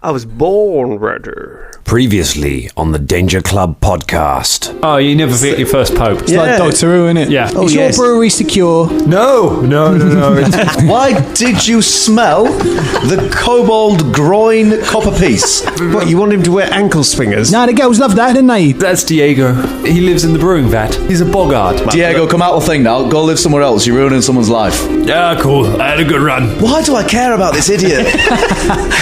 I was born ready. Previously on the Danger Club podcast. Oh, you never beat your first pope. It's like Doctor Who, isn't it? Yeah. Is your brewery secure? No. Why did you smell the kobold groin copper piece? What, you want him to wear ankle swingers? Nah, the girls love that, didn't they? That's Diego. He lives in the brewing vat. He's a boggart. Diego, come out of the thing now. Go live somewhere else. You're ruining someone's life. Yeah, cool. I had a good run. Why do I care about this idiot?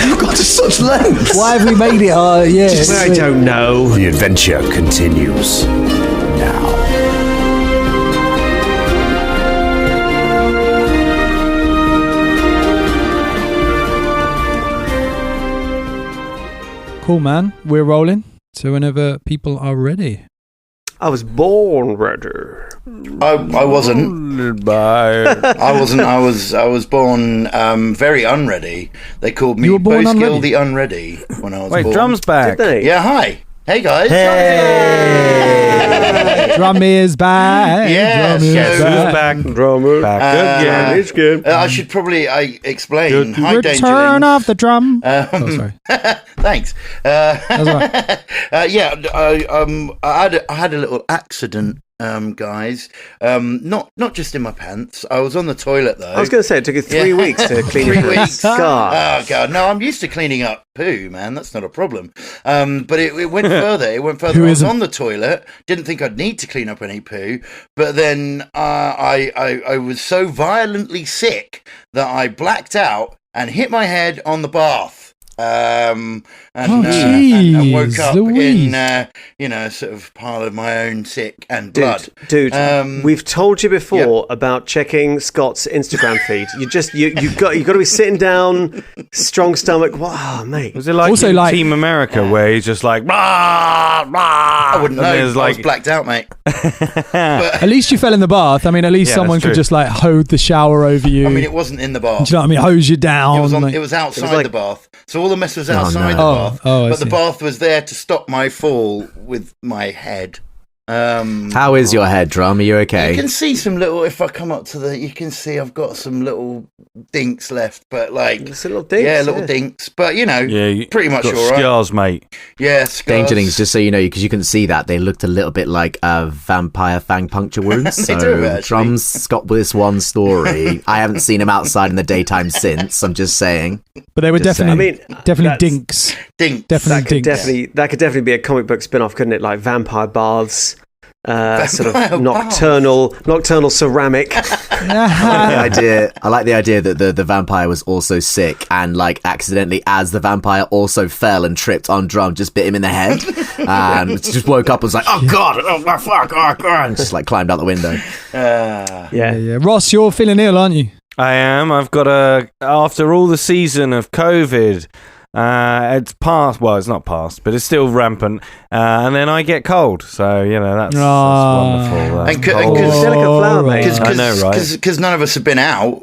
You've got to such lengths. Why have we made it? I don't know. The adventure continues now. Cool, man. We're rolling. So whenever people are ready. I was born ready. I wasn't. I was born very unready. They called me Boskill the Unready when I was born. Wait, Drum's back. Did they? Yeah, hi. Hey, guys. Hey! Drum is back. Yes, Drum is back. Drummer. Back again. It's good. I should probably explain. Hi, Return Dangerlings. of the drum. Sorry. Thanks. That's right. I had a little accident, guys. Not just in my pants. I was on the toilet though. I was going to say it took you 3 weeks to clean 3 your weeks. God. Oh god, no! I'm used to cleaning up poo, man. That's not a problem. But it went further. It went further. I was on the toilet. Didn't think I'd need to clean up any poo. But then I was so violently sick that I blacked out and hit my head on the bath. And woke up in sort of pile of my own sick and blood. Dude, we've told you before about checking Scott's Instagram feed. You got to be sitting down, strong stomach. Wow, mate. Was it like Also, in like- Team America where he's just like, rah, rah, I wouldn't know. I was blacked out, mate. At least you fell in the bath. I mean, at least someone could just like hold the shower over you. I mean, it wasn't in the bath. Do you know what I mean? Hose you down. It was outside the bath. So all the mess was outside the bath. But the bath was there to stop my fall with my head. How is your head, Drum? Are you okay? You can see some little, if I come up to you can see I've got some little dinks left, but like... Little dinks? Yeah, little dinks. But, pretty much all right. Scars, mate. Yeah, scars. Dangerlings, just so you know, because you couldn't see that, they looked a little bit like vampire fang puncture wounds. They So do, actually. Drum's got this one story. I haven't seen him outside in the daytime since, I'm just saying. But they were Just definitely that's- dinks. Dinks. Definitely dinks. That could definitely be a comic book spin-off, couldn't it? Like vampire baths, sort of Vampire nocturnal ceramic. I like the idea that the vampire was also sick and like accidentally, as the vampire also fell and tripped on Drum, just bit him in the head and just woke up and was like, oh god, oh fuck, oh god, and just like climbed out the window. Yeah. Ross, you're feeling ill, aren't you? I am. I've got after all the season of COVID, it's past. Well, it's not past, but it's still rampant. And then I get cold. So, that's wonderful. And Delicate flower, mate. I know, right? Because none of us have been out,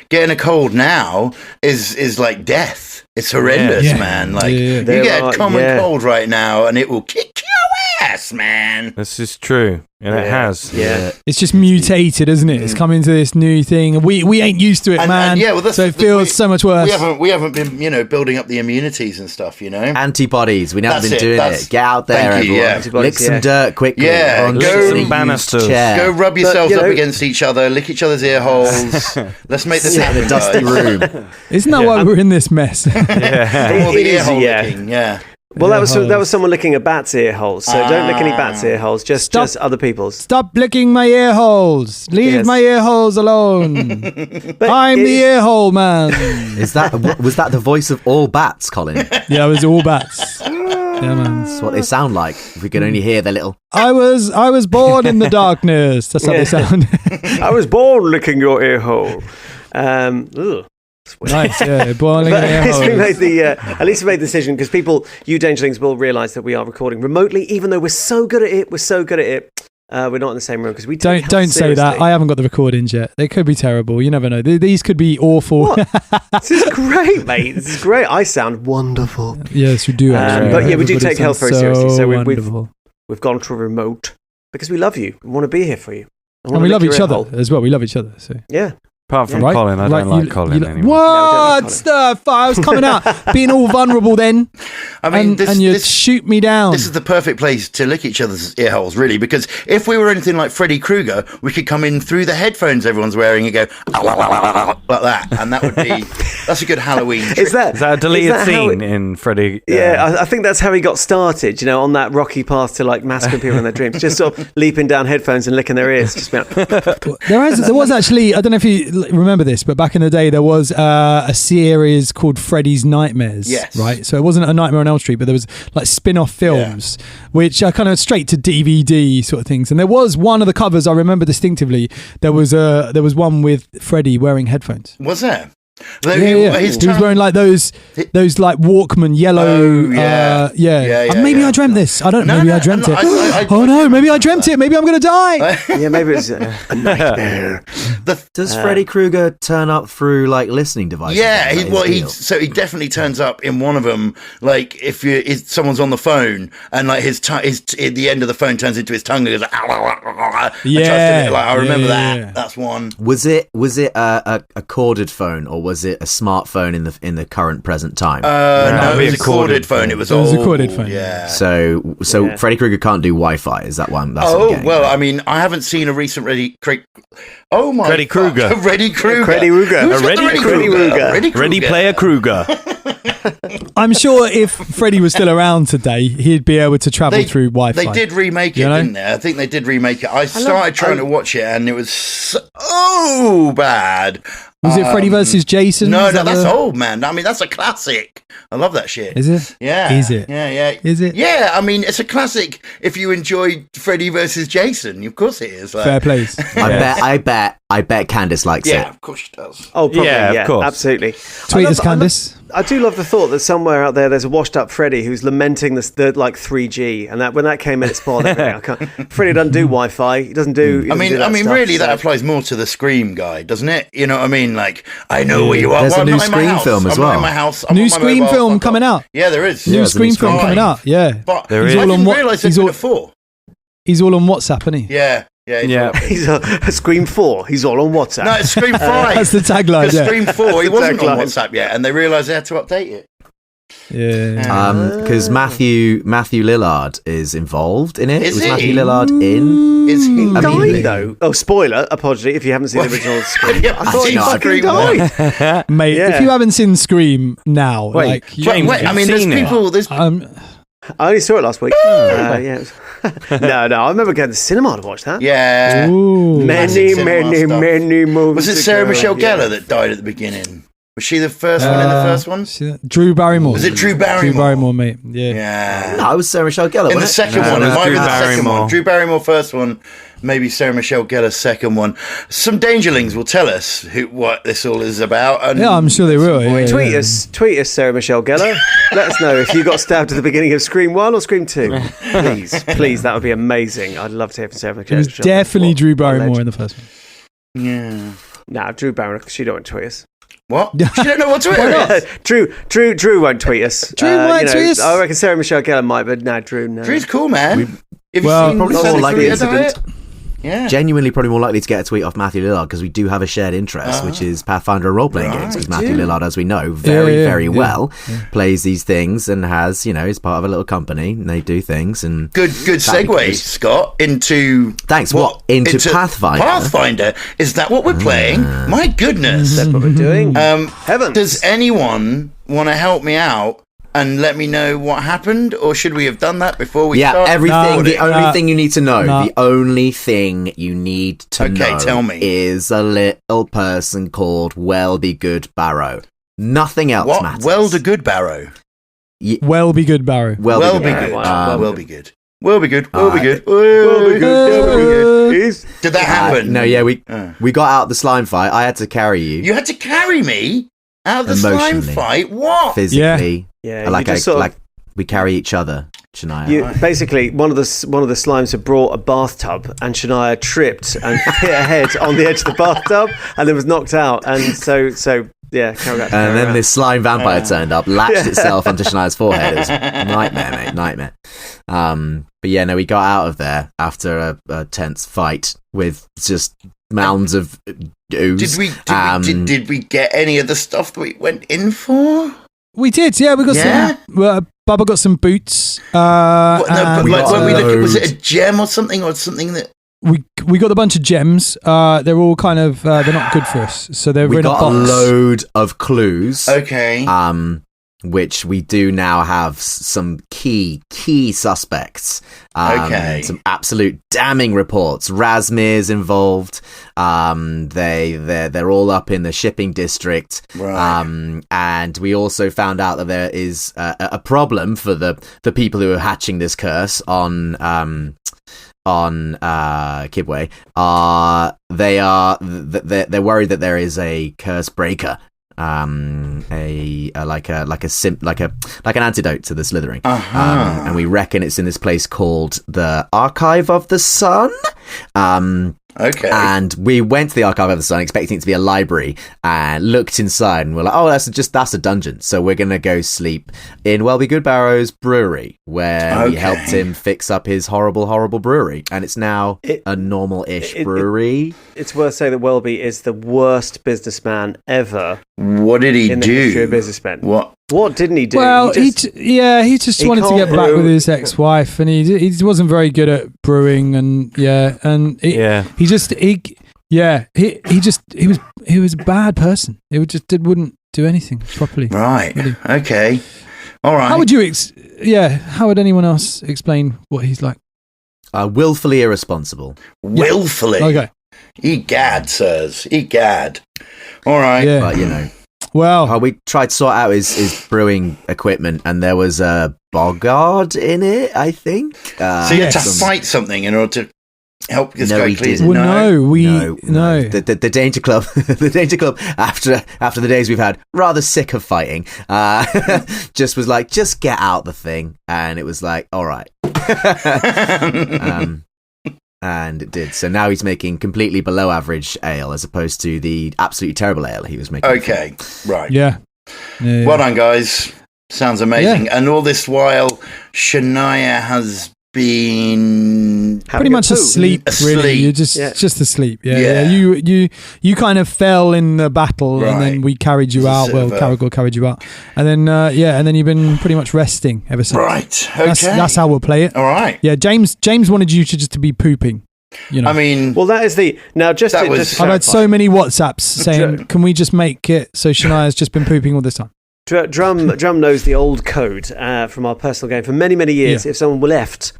getting a cold now is like death. It's horrendous, man. Like, you get a common cold right now and it will kick your ass, man. This is true. And it has. Yeah. It's just mutated, isn't it? It's come into this new thing. We ain't used to it, man. So it feels so much worse. We haven't been, building up the immunities and stuff, Antibodies. We haven't been doing it. Get out there, Thank you, everyone. Lick some dirt quickly. Yeah, go banisters. Go rub yourselves up against each other, lick each other's ear holes. Let's make this happen, in a dusty room. Isn't that why we're in this mess? All the ear hole licking, Well, that was someone licking a bat's ear holes. So don't lick any bat's ear holes. Just other people's. Stop licking my ear holes. Leave my ear holes alone. I'm the ear hole man. Was that the voice of all bats, Colin? Yeah, it was all bats. Yeah, man. That's what they sound like. If we could only hear their little... I was born in the darkness. That's how they sound. I was born licking your ear hole. Ugh. Nice, yeah. Boiling at least we made the decision, because you Dangerlings will realise that we are recording remotely, even though we're so good at it. We're not in the same room because we don't say that. I haven't got the recordings yet. They could be terrible. You never know. These could be awful. This is great, mate. This is great. I sound wonderful. Yes, we do. Actually. But yeah, we do take health very seriously. So we've gone to remote because we love you. We want to be here for you. And we love each other as well. We love each other. So yeah. Apart from Right? Colin, I don't like Colin anymore. What? Colin. Stuff. I was coming out, being all vulnerable then. I mean, and you shoot me down. This is the perfect place to lick each other's ear holes, really, because if we were anything like Freddy Krueger, we could come in through the headphones everyone's wearing and go like that, and that's a good Halloween trick. Is that a deleted scene in Freddy? Yeah, I think that's how he got started, on that rocky path to like massacre people in their dreams. Just sort of leaping down headphones and licking their ears. Just there was actually, I don't know if you remember this, but back in the day there was a series called Freddy's Nightmares. Yes. Right? So it wasn't a Nightmare on Elm Street, but there was like spin-off films, which are kind of straight to DVD sort of things. And there was one of the covers I remember distinctively. There was one with Freddy wearing headphones. Was there? Yeah. He was wearing like those like Walkman yellow. Maybe I dreamt this. I don't know. Maybe I dreamt it. Oh no, maybe I dreamt it. Maybe I'm going to die. Yeah, maybe it's a nightmare. Does Freddy Krueger turn up through like listening devices? Yeah, he definitely turns up in one of them. Like if someone's on the phone and like his the end of the phone turns into his tongue and goes I remember that. That's one. Was it a corded phone or was it a smartphone in the current present time? No, it was a corded phone. It was a corded phone. Yeah. So Freddy Krueger can't do Wi-Fi. Is that one? That's I mean, I haven't seen a recent Freddy Krueger. Freddy Krueger. Ready Player Krueger. I'm sure if Freddy was still around today, he'd be able to travel through Wi-Fi. They did remake it, didn't they? I think they did remake it. I started trying to watch it, and it was so bad. Was it Freddy versus Jason? No, that's old, man. I mean, that's a classic. I love that shit. Is it? Yeah. Is it? Yeah. Is it? Yeah, I mean, it's a classic if you enjoy Freddy versus Jason. Of course it is. Fair plays. I bet Candice likes it. Yeah, of course she does. Oh, probably, yeah, of course. Absolutely. Tweet us, Candice. I do love the thought that somewhere out there's a washed-up Freddy who's lamenting the like 3G, and that when that came in, it spoiled everything. Freddy doesn't do Wi-Fi. He doesn't do. I mean, really, that applies more to the Scream guy, doesn't it? You know what I mean? Like, I know where you are. There's a new Scream film as well. I'm not in my house. New Scream film coming out. Yeah, there is. New Scream film coming out. Yeah, but there is. I didn't realise there'd been a 4. He's all on WhatsApp, isn't he? Yeah. He's a Scream 4. He's all on WhatsApp. No, it's Scream 5. That's the tagline. Yeah. Scream 4, he wasn't on WhatsApp yet, and they realised they had to update it. Yeah. Because Matthew Lillard is involved in it. Is Was he? Matthew Lillard in? Is he? Died though. Oh, spoiler! Apology if you haven't seen the original Scream. Yeah, I thought he fucking died. Mate, if you haven't seen Scream now, Wait, James, I mean, there's people. I only saw it last week. Yeah. No. I remember going to the cinema to watch that. Yeah. Ooh. Many movies. Was it Sarah Michelle Gellar that died at the beginning? Was she the first one in the first one? Drew Barrymore. Was it Drew Barrymore? Drew Barrymore, mate. Yeah. No, it was Sarah Michelle Gellar. In the second one, it might be the second one. Drew Barrymore first one, maybe Sarah Michelle Gellar second one. Some Dangerlings will tell us what this all is about. And yeah, I'm sure they will. Tweet us, Sarah Michelle Gellar. Let us know if you got stabbed at the beginning of Scream 1 or Scream 2. Please, that would be amazing. I'd love to hear from Sarah Michelle. It was definitely Drew Barrymore in the first one. Yeah. Nah, Drew Barrymore, she don't want to tweet us. What? She don't know what Twitter is. Drew won't tweet us. Drew won't tweet us. I reckon Sarah Michelle Gellar might, but no, Drew, no. Drew's cool, man. Probably more likely incident. Yeah. Genuinely probably more likely to get a tweet off Matthew Lillard because we do have a shared interest, which is Pathfinder and role-playing games, because Matthew Lillard, as we know, very well plays these things and has, is part of a little company and they do things. And Good segue, Scott, into... Thanks, what? Into Pathfinder? Pathfinder? Is that what we're playing? My goodness. That's what we're doing. Heavens. Does anyone want to help me out and let me know what happened, or should we have done that before we start? Everything. The only thing you need to know, the only thing you need to know tell me. is a little person called Well-Be-Good Barrow. Nothing else matters. Well-Be-Good Barrow? Well-Be-Good Barrow. Well-Be-Good. Well-Be-good. Well-Be-good. Well-Be-good. Did that happen? No, we got out the slime fight. I had to carry you. You had to carry me out of the slime fight? What? Physically. Yeah, like we carry each other, Shania. Basically, one of the slimes had brought a bathtub, and Shania tripped and hit her head on the edge of the bathtub, and then was knocked out. And so yeah, carry out. And then this slime vampire turned up, latched itself onto Shania's forehead. It was a nightmare, mate, nightmare. But yeah, no, we got out of there after a tense fight with just mounds of ooze. Did we get any of the stuff that we went in for? We did, yeah. We got some. Bubba got some boots. Was it a gem or something that? We got a bunch of gems. They're all kind of they're not good for us, so they're in a box. We got a load of clues. Okay. Which we do now have some key suspects. Some absolute damning reports. Razmir's involved. They're all up in the shipping district. Right. And we also found out that there is a problem for the people who are hatching this curse on Kibwe. They're worried that there is a curse breaker. Like an antidote to the slithering. And we reckon it's in this place called the Archive of the Sun. Okay. And we went to the Archive of the Sun expecting it to be a library and looked inside and we're like, oh, that's a dungeon. So we're going to go sleep in Welby Goodbarrow's brewery where we helped him fix up his horrible, horrible brewery. And it's now a normal-ish brewery. It's worth saying that Welby is the worst businessman ever. What did he do? In the history of businessmen. What didn't he do? Well, he just wanted to get back with his ex-wife, and he wasn't very good at brewing, and he was a bad person. He wouldn't do anything properly. Right. Really. Okay. All right. How would you? How would anyone else explain what he's like? Willfully irresponsible. Willfully. Okay. Egad, sirs. Egad. All right. Yeah. But well, we tried to sort out his brewing equipment, and there was a boggart in it, I think. So you had to fight something in order to help this guy clean it? No. The Danger Club, after the days we've had, rather sick of fighting, just was like, just get out the thing, and it was like, all right. And it did. So now he's making completely below average ale as opposed to the absolutely terrible ale he was making. Okay, right. Yeah. Well done, guys. Sounds amazing. Yeah. And all this while, Shania has been pretty much asleep. Really, you're just asleep. Yeah. You kind of fell in the battle, and then we carried you out. Well, Caragor carried you out, and then and then you've been pretty much resting ever since. Right. Okay. That's how we'll play it. All right. Yeah. James wanted you to be pooping. I mean, well, that is the now. I've had so many WhatsApps saying, "Can we just make it so Shania's just been pooping all this time?" Drum knows the old code from our personal game for many, many years. Yeah. If someone were left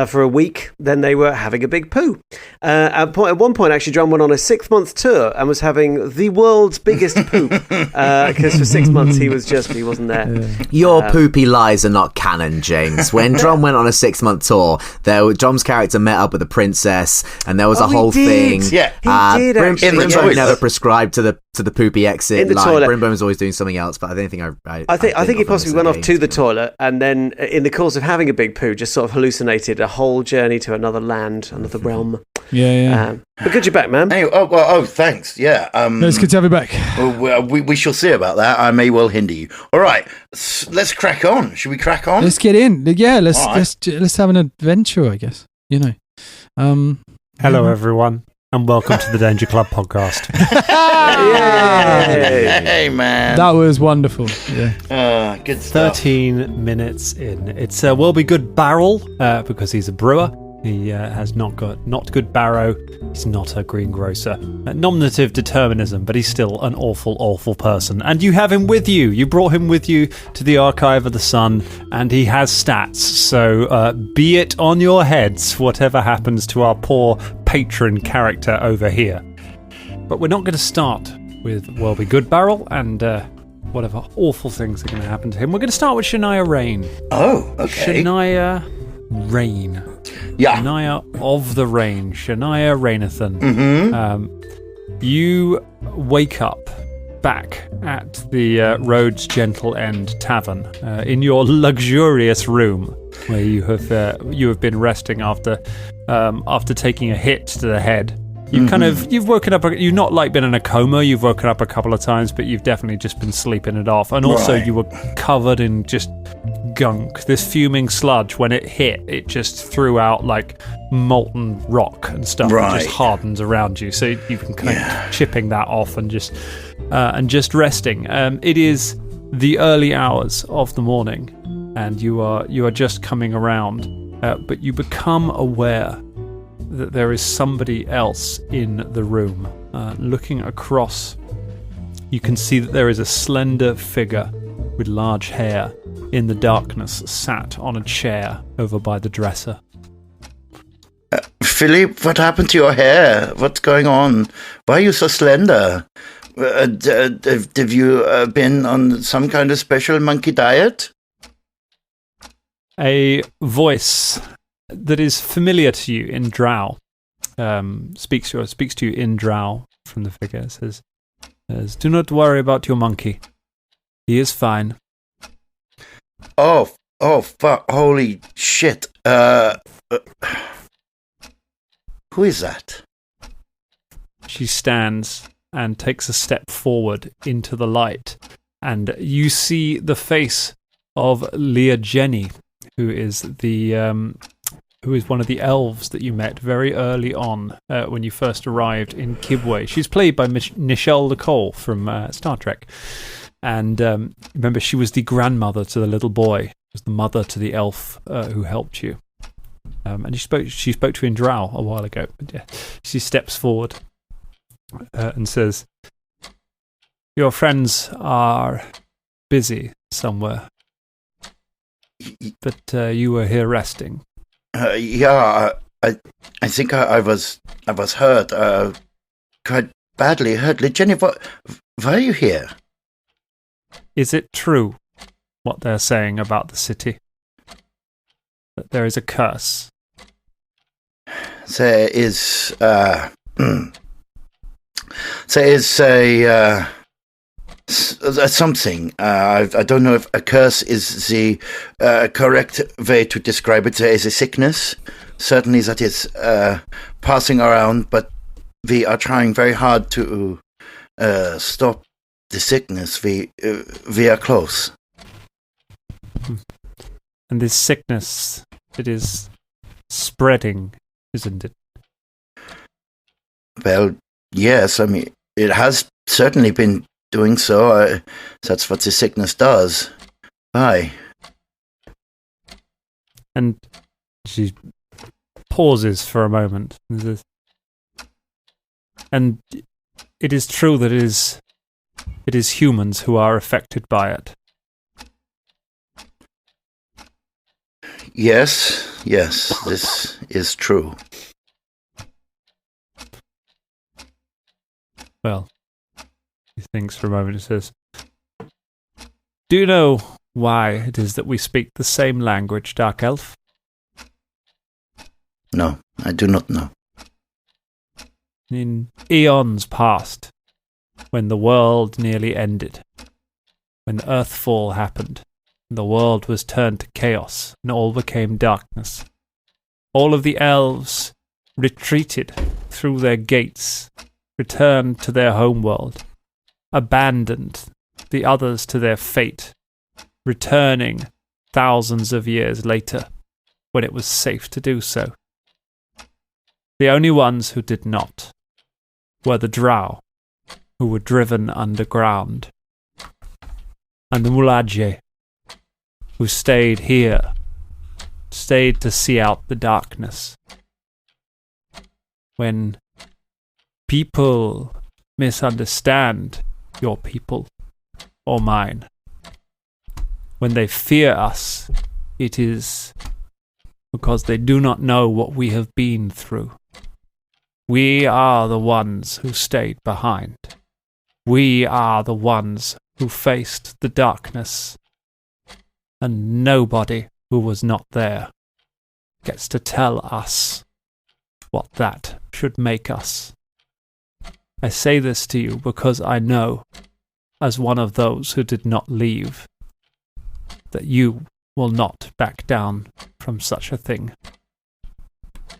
for a week, then they were having a big poo. At one point, actually, Drum went on a 6-month tour and was having the world's biggest poop because for 6 months he wasn't there. Yeah. Your poopy lies are not canon, James. When Drum went on a 6-month tour, Drum's character met up with a princess, and there was a whole thing. Yeah, he did. Brimbo never prescribed to the poopy exit in the line. toilet. Brimbo was always doing something else, but I don't think I think he possibly went off to the toilet, and then in the course of having a big poo, just sort of hallucinated a whole journey to another land, another realm. Yeah. But good you're back, man. Anyway, thanks. Yeah. It's good to have you back. Well, we shall see about that. I may well hinder you. All right, let's crack on. Should we crack on? Let's get in. Yeah, let's have an adventure, I guess. Hello, everyone. And welcome to the Danger Club podcast. Hey, man. That was wonderful. Yeah. Good stuff. 13 minutes in. It's Will Be Good Barrel because he's a brewer. He has not good barrow. He's not a greengrocer. Nominative determinism, but he's still an awful, awful person. And you have him with you. You brought him with you to the Archive of the Sun, and he has stats. So be it on your heads, whatever happens to our poor patron character over here. But we're not going to start with Will Be Good Barrel and whatever awful things are going to happen to him. We're going to start with Shania Rain. Oh, okay. Shania Rain. Yeah. Shania of the Rain. Shania Rainathan. Mm-hmm. You wake up back at the Road's Gentle End Tavern in your luxurious room where you have been resting after taking a hit to the head. You've woken up. You've not like been in a coma. You've woken up a couple of times, but you've definitely just been sleeping it off. And also, you were covered in just gunk, this fuming sludge. When it hit, it just threw out like molten rock and stuff that just hardens around you. So you can kind of chipping that off and just resting. It is the early hours of the morning, and you are just coming around, but you become aware that there is somebody else in the room. Looking across, you can see that there is a slender figure with large hair in the darkness sat on a chair over by the dresser. Philip, what happened to your hair? What's going on? Why are you so slender? Have you been on some kind of special monkey diet? A voice that is familiar to you in Drow speaks to you in Drow from the figure. Says, "Do not worry about your monkey. He is fine." Oh, fuck! Holy shit! Who is that? She stands and takes a step forward into the light, and you see the face of Leah Jenny, who is one of the elves that you met very early on when you first arrived in Kibwe. She's played by Nichelle Nicole from Star Trek. And remember, she was the grandmother to the little boy, was the mother to the elf who helped you. And she spoke to you in Drow a while ago. But yeah, she steps forward and says, "Your friends are busy somewhere, but you were here resting." Yeah, I think I was hurt, quite badly hurt. Jenny, why are you here? Is it true what they're saying about the city? That there is a curse? There is something. I don't know if a curse is the correct way to describe it. There is a sickness, certainly, that is passing around, but we are trying very hard to stop the sickness. We are close. And this sickness, it is spreading, isn't it? Well, yes. I mean, it has certainly been doing so. That's what the sickness does. Aye. And she pauses for a moment. And it is true that it is humans who are affected by it. Yes, this is true. Well, he thinks for a moment and says, "Do you know why it is that we speak the same language, Dark Elf?" No, I do not know. In eons past, when the world nearly ended, when the Earthfall happened, the world was turned to chaos and all became darkness, all of the elves retreated through their gates, returned to their homeworld, abandoned the others to their fate, returning thousands of years later when it was safe to do so. The only ones who did not were the Drow, who were driven underground, and the Mulaje, who stayed here, stayed to see out the darkness. When people misunderstand your people or mine, when they fear us, it is because they do not know what we have been through. We are the ones who stayed behind. We are the ones who faced the darkness. And nobody who was not there gets to tell us what that should make us. I say this to you because I know, as one of those who did not leave, that you will not back down from such a thing.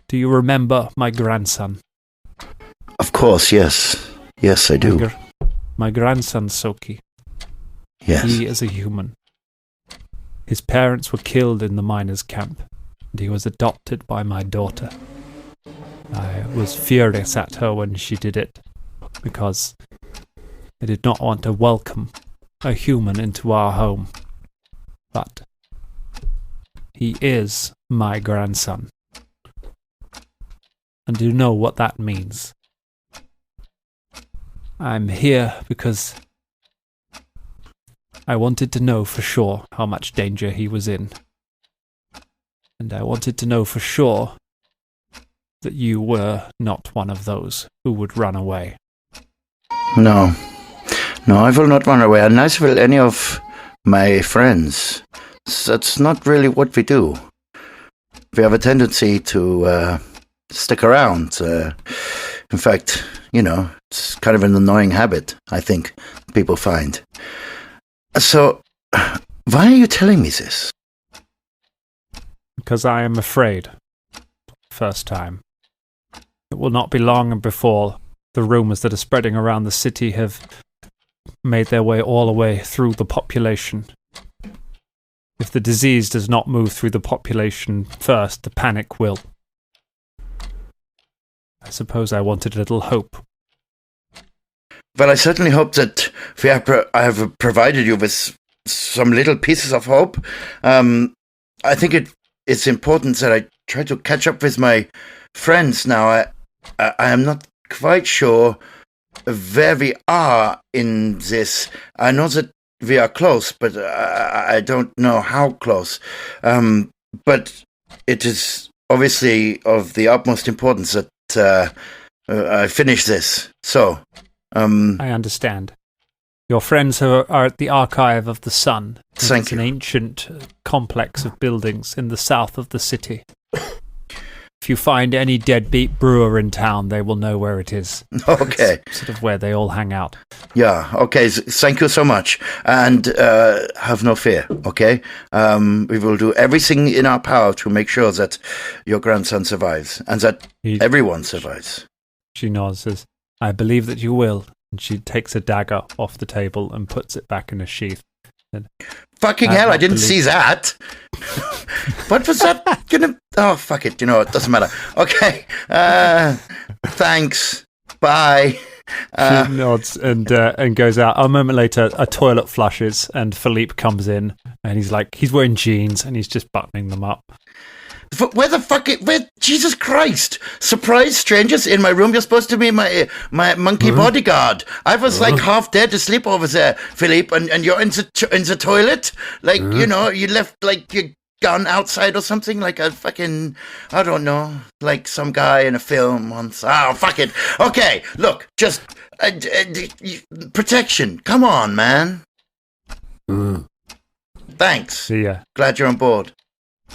Do you remember my grandson? Of course, yes. Yes, I do. My grandson, Soki. Yes. He is a human. His parents were killed in the miners' camp, and he was adopted by my daughter. I was furious at her when she did it, because I did not want to welcome a human into our home. But he is my grandson. And you know what that means. I'm here because I wanted to know for sure how much danger he was in. And I wanted to know for sure that you were not one of those who would run away. No, I will not run away, and neither will any of my friends. That's not really what we do. We have a tendency to stick around. In fact, it's kind of an annoying habit, I think, people find. So, why are you telling me this? Because I am afraid. First time. It will not be long before the rumours that are spreading around the city have made their way all the way through the population. If the disease does not move through the population first, the panic will. I suppose I wanted a little hope. Well, I certainly hope that I have provided you with some little pieces of hope. I think it's important that I try to catch up with my friends now. I am not quite sure where we are in this. I know that we are close, but I don't know how close. But it is obviously of the utmost importance that I finish this. So, I understand. Your friends are at the Archive of the Sun. Thank you. It's an ancient complex of buildings in the south of the city. If you find any deadbeat brewer in town, they will know where it is. Okay. It's sort of where they all hang out. Yeah, okay. Thank you so much. And have no fear, okay? We will do everything in our power to make sure that your grandson survives and that everyone survives. She nods, says, I believe that you will. And she takes a dagger off the table and puts it back in a sheath. Fucking hell, I didn't see that. What was that gonna... Oh, fuck it. It doesn't matter. Okay. Thanks. Bye. She nods and goes out. A moment later, a toilet flushes and Philippe comes in and he's wearing jeans and he's just buttoning them up. Where the fuck... Jesus Christ! Surprise strangers in my room. You're supposed to be my monkey bodyguard. I was half dead asleep over there, Philippe, and you're in the toilet? You left your gun outside or something, like a fucking... I don't know, like some guy in a film once. Oh, fuck it. Okay, look, just... protection. Come on, man. Thanks. Yeah. Glad you're on board.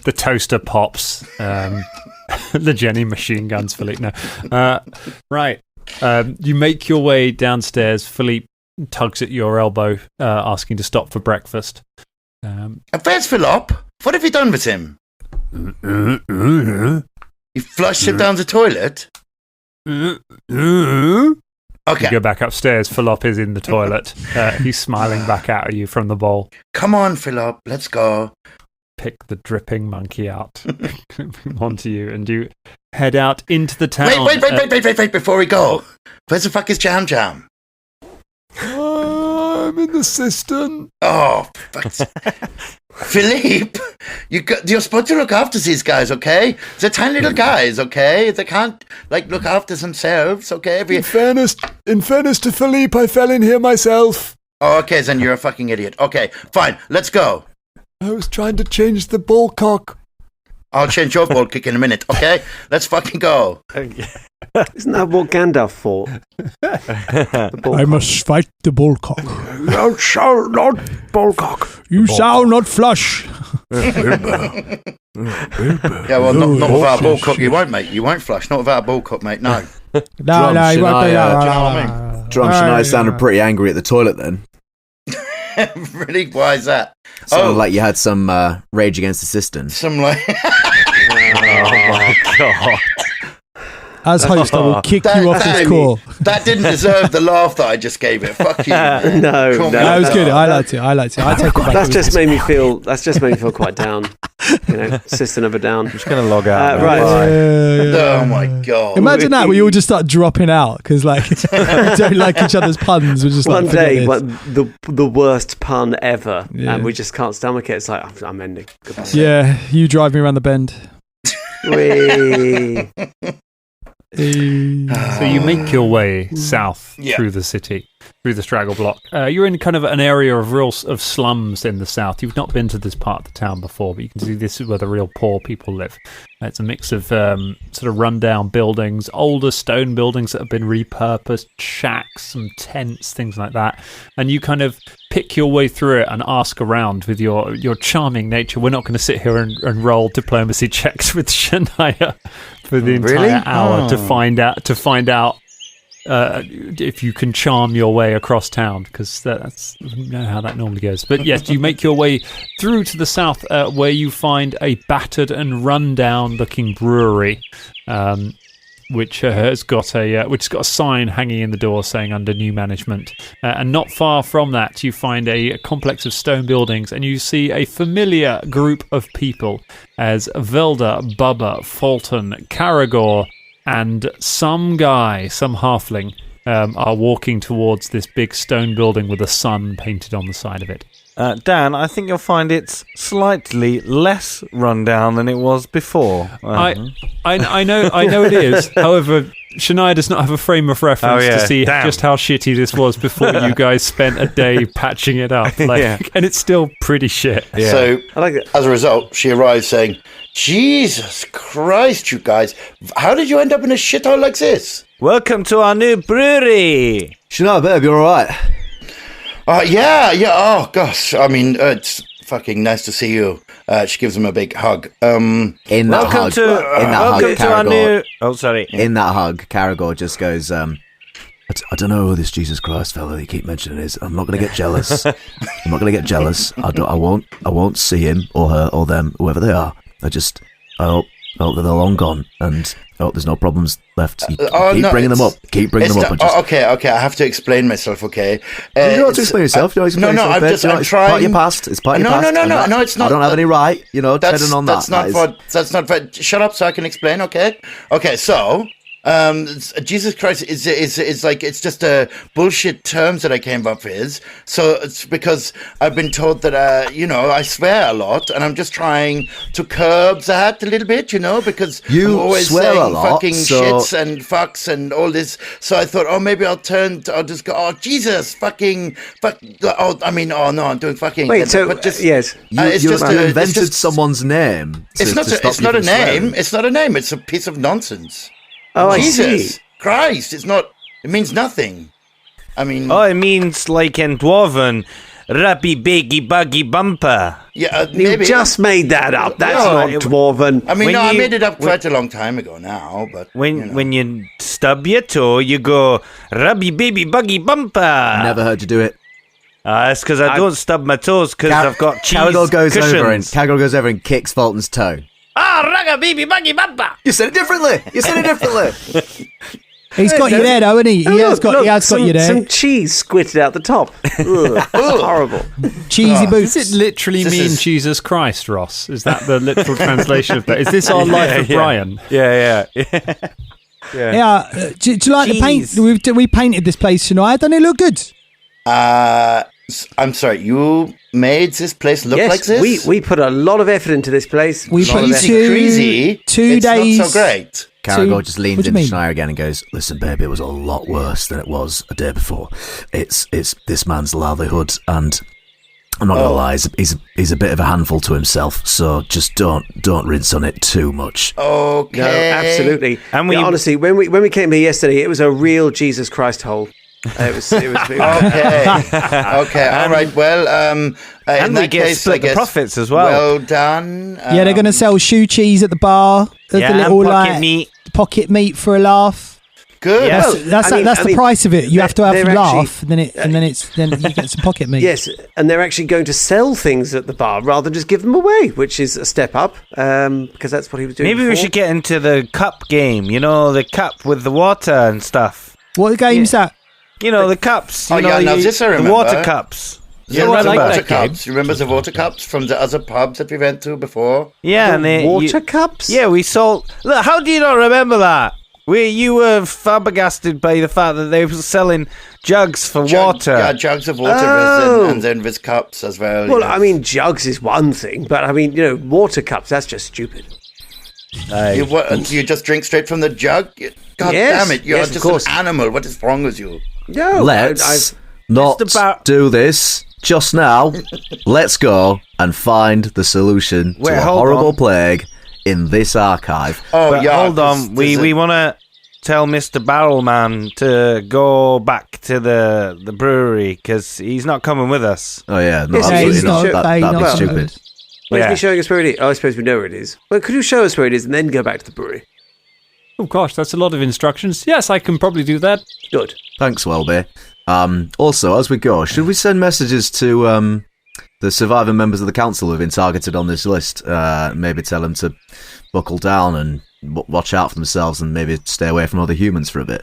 The toaster pops. The Jenny machine guns, Philippe. No. Right. You make your way downstairs. Philippe tugs at your elbow, asking to stop for breakfast. Where's Philippe? What have you done with him? You flushed him down the toilet? Okay. You go back upstairs. Philippe is in the toilet. He's smiling back at you from the bowl. Come on, Philippe. Let's go. Pick the dripping monkey out onto you, and you head out into the town. Wait, before we go. Where the fuck is Jam Jam? I'm in the cistern. Oh, fuck. Philippe, you're supposed to look after these guys, okay? They're tiny little guys, okay? They can't, look after themselves, okay? In fairness to Philippe, I fell in here myself. Oh, okay, then you're a fucking idiot. Okay, fine, let's go. I was trying to change the ball cock. I'll change your ball kick in a minute, okay? Let's fucking go. Isn't that what Gandalf fought? I must fight the bullcock. Thou shalt not, bullcock. You shall not flush. Yeah, well, not without a bullcock you won't, mate. You won't flush. Not without a bullcock, mate, no. Drums and I sounded pretty angry at the toilet then. Really? Why is that? Sounded like you had some rage against the system. Some like... Oh my god. As host, I will kick you off this call. That didn't deserve the laugh that I just gave it. Fuck you. Man. No, that was good. I liked it. I take it back. That's just made me feel quite down. Sister never down. I'm just going to log out. Right. Oh my god. Imagine that. We all just start dropping out because we don't like each other's puns. We're just one day, the worst pun ever, and we just can't stomach it. It's like I'm ending. Goodbye. Yeah, you drive me around the bend. So you make your way south through the city, through the straggle block. You're in kind of an area of slums in the south. You've not been to this part of the town before, but you can see this is where the real poor people live. It's a mix of sort of rundown buildings, older stone buildings that have been repurposed, shacks, some tents, things like that. And you kind of pick your way through it and ask around with your charming nature. We're not going to sit here and roll diplomacy checks with Shania for the entire hour to find out if you can charm your way across town, because that's how that normally goes. But yes, you make your way through to the south, where you find a battered and run-down-looking brewery, which has got a sign hanging in the door saying under new management. And not far from that, you find a complex of stone buildings, and you see a familiar group of people as Velda, Bubba, Folton, Caragor, and some halfling, are walking towards this big stone building with a sun painted on the side of it. Dan, I think you'll find it's slightly less rundown than it was before. I know it is. However, Shania does not have a frame of reference to see just how shitty this was before you guys spent a day patching it up. And it's still pretty shit. Yeah. So, as a result, she arrives saying, Jesus Christ, you guys, how did you end up in a shithole like this? Welcome to our new brewery. Shania, babe, you're all right. Yeah. Oh, gosh. I mean, it's fucking nice to see you. She gives him a big hug. Welcome to our new... Oh, sorry. In that hug, Caragor just goes, I don't know who this Jesus Christ fella you keep mentioning is. I'm not going to get jealous. I won't see him or her or them, whoever they are. I hope that they're long gone, and I hope there's no problems left. Keep bringing them up. Okay. I have to explain myself. Okay. You don't have to explain yourself. I'm trying. It's part of your past. It's part of your past. No, it's not. I don't have any right, treading on that. That's not fair. Shut up, so I can explain. Okay. So. Jesus Christ is like, it's just a bullshit terms that I came up with. So it's because I've been told that I swear a lot, and I'm just trying to curb that a little bit, because you I'm always swear saying a lot, fucking shits and fucks and all this. So I thought, maybe I'll just go, Jesus, fucking fuck. I'm doing fucking. Wait, yes, you invented someone's name. It's not a name. It's not a name. It's a piece of nonsense. Oh, Jesus I see. Christ, it means nothing. I mean... Oh, it means, like in Dwarven, Rappy Baggy Buggy Bumper. Yeah, maybe. You just made that up. That's not Dwarven. I mean, I made it up quite a long time ago now, but... When you stub your toe, you go, Rabby Baby Buggy Bumper. Never heard you do it. That's because I don't stub my toes, because I've got cheese Caragor goes cushions. over and kicks Fulton's toe. Ragga baby buggy bumper. You said it differently. He's got you there, though, hasn't he? He has got you there. Some cheese squirted out the top. Horrible. Cheesy boots. Does it literally mean Jesus Christ, Ross? Is that the literal translation of that? Is this our life of Brian? Yeah. Yeah. Do you like the paint? We painted this place tonight. Doesn't it look good? I'm sorry, you made this place look like this? We put a lot of effort into this place. We put crazy. 2 days. Not so great. Caragor just leans into Shania again and goes, "Listen, babe, it was a lot worse than it was a day before. It's this man's livelihood, and I'm not gonna lie, he's a bit of a handful to himself. So just don't rinse on it too much." Okay. No, absolutely. And honestly, when we came here yesterday, it was a real Jesus Christ hole. It was okay. All right. Well, and we get split the profits as well. Well done. Yeah, they're going to sell shoe cheese at the bar. And pocket meat for a laugh. Good. Yeah. That's the price of it. You have to have they're laugh, then you get some pocket meat. Yes, and they're actually going to sell things at the bar rather than just give them away, which is a step up, because that's what he was doing. Maybe we should get into the cup game. You know, the cup with the water and stuff. What game's that? You know, the cups. Oh, yeah, now this I remember. The water cups. Yeah, I like water that game. cups. You remember the water cups from the other pubs that we went to before? Yeah, and water cups? Yeah, we sold. Look, how do you not remember that? You were flabbergasted by the fact that they were selling jugs for water. Yeah, jugs of water and then with cups as well. Well, yes. I mean, jugs is one thing, but I mean, water cups, that's just stupid. You just drink straight from the jug? God damn it, you're just an animal. What is wrong with you? No, Let's not do this just now. Let's go and find the solution to a horrible plague in this archive. Oh, hold on. We want to tell Mr. Barrelman to go back to the brewery because he's not coming with us. Oh, yeah. No, Yes, absolutely he's not. not. That'd be stupid. Why is he showing us where it is? Oh, I suppose we know where it is. Well, could you show us where it is and then go back to the brewery? Oh gosh, that's a lot of instructions. Yes, I can probably do that. Good. Thanks, Welby. Also, as we go, should we send messages to the surviving members of the council who've been targeted on this list? Maybe tell them to buckle down and watch out for themselves and maybe stay away from other humans for a bit.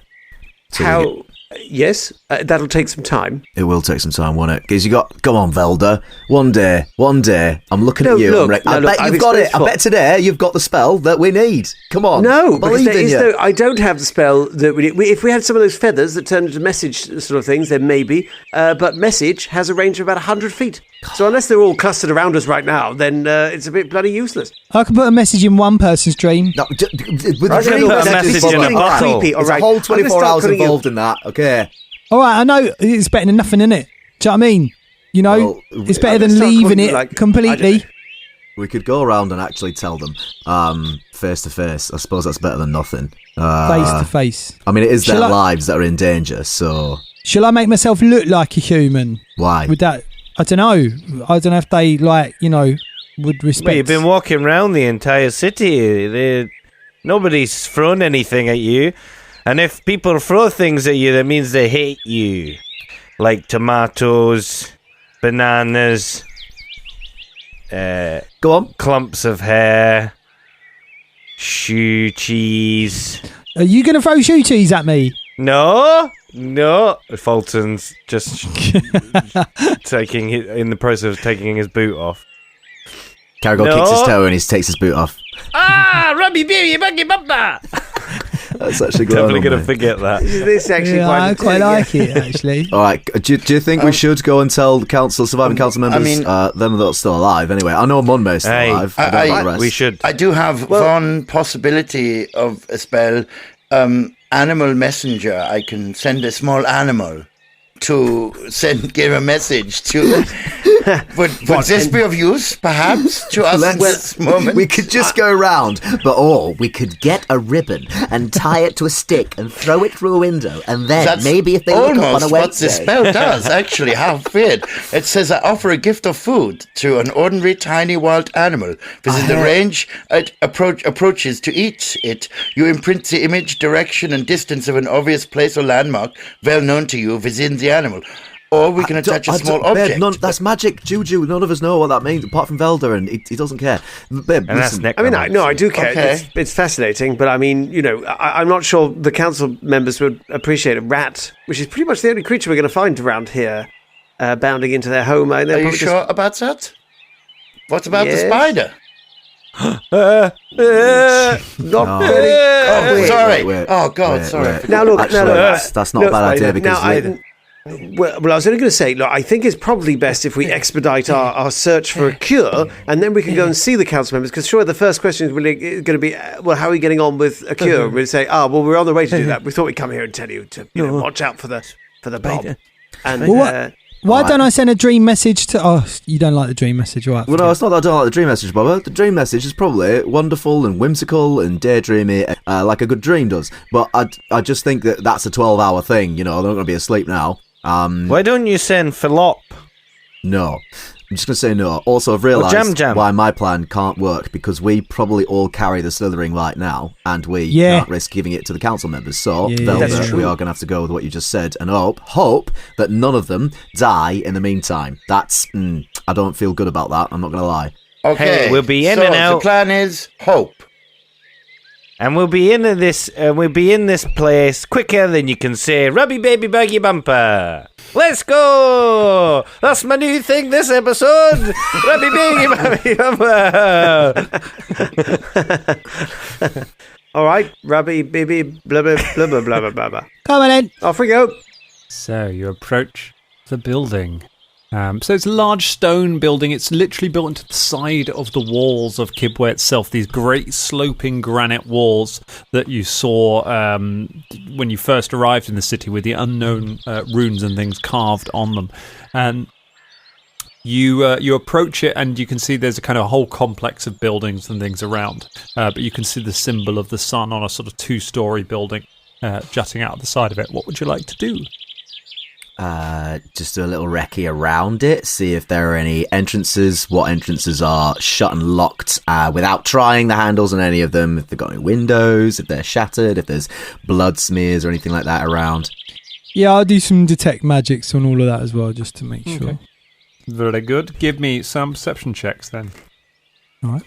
Yes, that'll take some time. It will take some time, won't it? Because come on, Velda. One day, I'm looking at you. I bet you've got it. I bet today you've got the spell that we need. Come on. No, because believe in you. I don't have the spell that we need. If we had some of those feathers that turn into message sort of things, then maybe. But message has a range of about 100 feet. So unless they're all clustered around us right now, then it's a bit bloody useless. I can put a message in one person's dream. No, with I can put a message in a bottle. There's a whole 24 hours involved in that, okay? All right, I know it's better than nothing, isn't it? Do you know what I mean? It's better than leaving it completely. We could go around and actually tell them face to face. I suppose that's better than nothing. Face to face. I mean, it is their lives that are in danger, so... Shall I make myself look like a human? Why? Would that... I don't know. I don't know if they, would respect... Well, you've been walking around the entire city. Nobody's thrown anything at you. And if people throw things at you, that means they hate you. Like tomatoes, bananas, go on, clumps of hair, shoe cheese. Are you going to throw shoe cheese at me? No. Folton's just in the process of taking his boot off. Caragol kicks his toe and he takes his boot off. Robbie Beery, buggy bumper! That's actually definitely going to forget that. This actually I quite like it, actually. All right, do you think we should go and tell the surviving council members, them that are still alive? Anyway, I know Munmay's still alive. I don't know the rest. We should. I do have one possibility of a spell. Animal messenger. I can send a small animal to give a message to. Would this be of use, perhaps, to us at this moment? We could just go round, or we could get a ribbon and tie it to a stick and throw it through a window, and then that's maybe if they look up on a Wednesday... what the spell does, actually. How weird. It says, I offer a gift of food to an ordinary tiny wild animal. Visit the range it approaches to eat it. You imprint the image, direction, and distance of an obvious place or landmark well known to you within the animal. Or we can attach a small object. Babe, that's magic, juju. None of us know what that means, apart from Velda, and he doesn't care. Babe, and listen. I do care. Okay. It's fascinating, but I mean, I'm not sure the council members would appreciate a rat, which is pretty much the only creature we're going to find around here, bounding into their home. Are you sure about that? What about the spider? Not very. Oh, sorry. Wait, oh, God, sorry. Now look, that's not a bad idea because. Well, I was only going to say, look, I think it's probably best if we expedite our search for a cure, and then we can go and see the council members, because sure, the first question is really going to be, well, how are we getting on with a cure? We'll say, we're on the way to do that. We thought we'd come here and tell you to watch out for the bomb. And why don't I send a dream message to... Oh, you don't like the dream message, right? Well, no, it's not that I don't like the dream message, Bubba. The dream message is probably wonderful and whimsical and daydreamy, like a good dream does. But I just think that that's a 12-hour thing, they're not going to be asleep now. Why don't you send Philop? No. I'm just going to say no. Also, I've realised Jam. why my plan can't work, because we probably all carry the Slithering right now, and we can't risk giving it to the council members. So, Velda, we are going to have to go with what you just said, and hope that none of them die in the meantime. That's, I don't feel good about that, I'm not going to lie. Okay, we'll be in and out. The plan is hope. And we'll be in this place quicker than you can say, Rubby Baby Buggy Bumper. Let's go! That's my new thing this episode. Rubby Baby Buggy Bumper. All right, Rubby Baby blah blah blah blah blah blah blah. Come on in. Off we go. So you approach the building. So it's a large stone building. It's literally built into the side of the walls of Kibwe itself. These great sloping granite walls that you saw when you first arrived in the city, with the unknown runes and things carved on them. And you approach it, and you can see there's a kind of whole complex of buildings and things around. But you can see the symbol of the sun on a sort of 2-story building jutting out of the side of it. What would you like to do? Just do a little recce around it, see if there are any entrances, what entrances are shut and locked without trying the handles on any of them, if they've got any windows, if they're shattered, if there's blood smears or anything like that around. Yeah, I'll do some detect magics on all of that as well, just to make sure. Very good. Give me some perception checks then. All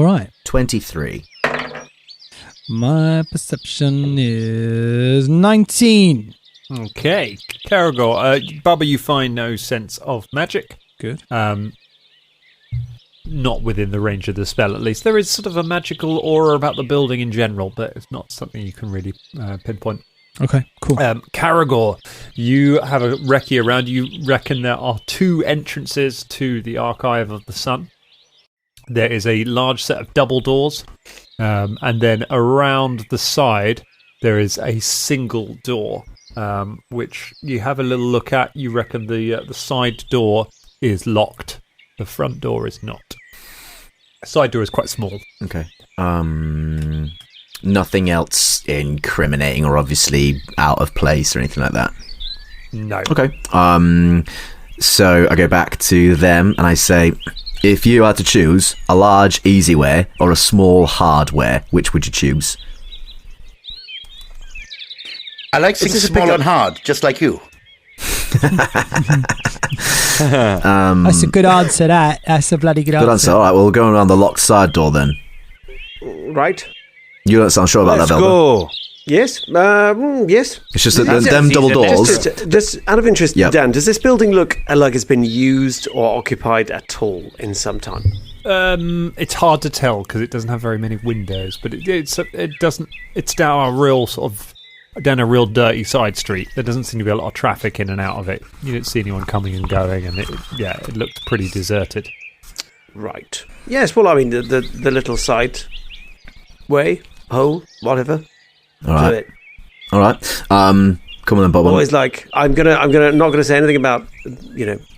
right. 23. My perception is 19. Okay. Caragor, Bubba, you find no sense of magic. Good. Not within the range of the spell, at least. There is sort of a magical aura about the building in general, but it's not something you can really pinpoint. Okay, cool. Caragor, you have a recce around. You reckon there are 2 entrances to the Archive of the Sun. There is a large set of double doors. And then around the side, there is a single door, which you have a little look at. You reckon the side door is locked. The front door is not. The side door is quite small. Okay. Nothing else incriminating or obviously out of place or anything like that? No. Okay. So I go back to them and I say, if you had to choose a large easyware or a small hardware, which would you choose? I like things small and hard, just like you. That's a good answer, that. That's a bloody good answer. All right, well, we'll go around the locked side door then. Right. You don't sound sure about that, Velda. Go. Yes. Yes. It's just that them double doors. Just out of interest, Dan, does this building look like it's been used or occupied at all in some time? It's hard to tell because it doesn't have very many windows, but it doesn't. It's down a real real dirty side street. There doesn't seem to be a lot of traffic in and out of it. You don't see anyone coming and going, and it looked pretty deserted. Right. Yes. Well, I mean the little side way, hole, whatever. All right. All right. Come on then, Bob. Always like I'm not gonna say anything about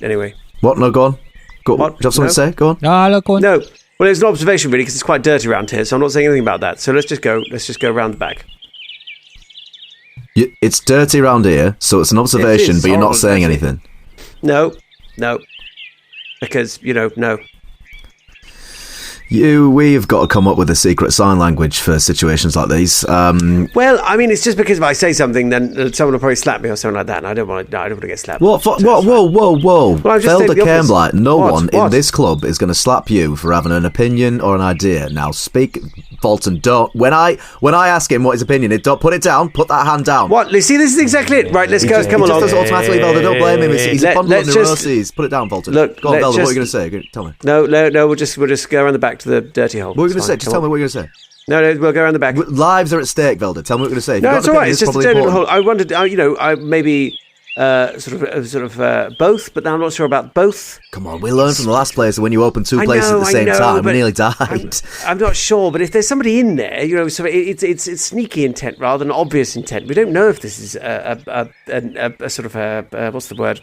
anyway. What? No, go on. What? Do you have something to say? Go on. Go on. No. Well, it's an observation really because it's quite dirty around here, so I'm not saying anything about that. So let's just go around the back. It's dirty around here, so it's an observation, but you're not saying anything. No, because no. We've got to come up with a secret sign language for situations like these. Well, I mean, it's just because if I say something, then someone will probably slap me or something like that, and I don't want to get slapped. What? Whoa! Well, Velda Cairnblight, no one in this club is going to slap you for having an opinion or an idea. Now, speak, Folton. Don't. When I ask him what his opinion is, don't put it down. Put that hand down. What? See, this is exactly it. Right, let's go. Come along. He just does automatically, Velda. Don't blame him. He's a bundle of neuroses. Put it down, Folton. Look, go on, Velda. What are you going to say? Tell me. No. We'll just go around the back to the dirty hole. What are you going to say? Just tell me what you're going to say. No, we'll go around the back. Lives are at stake, Velda. Tell me what you're going to say. No, it's all right. It's just a dirty hole. I wondered, I maybe sort of both, but I'm not sure about both. Come on, we learned from the last place that when you open two places at the same time, we nearly died. I'm not sure, but if there's somebody in there, so it's sneaky intent rather than obvious intent. We don't know if this is a sort of what's the word?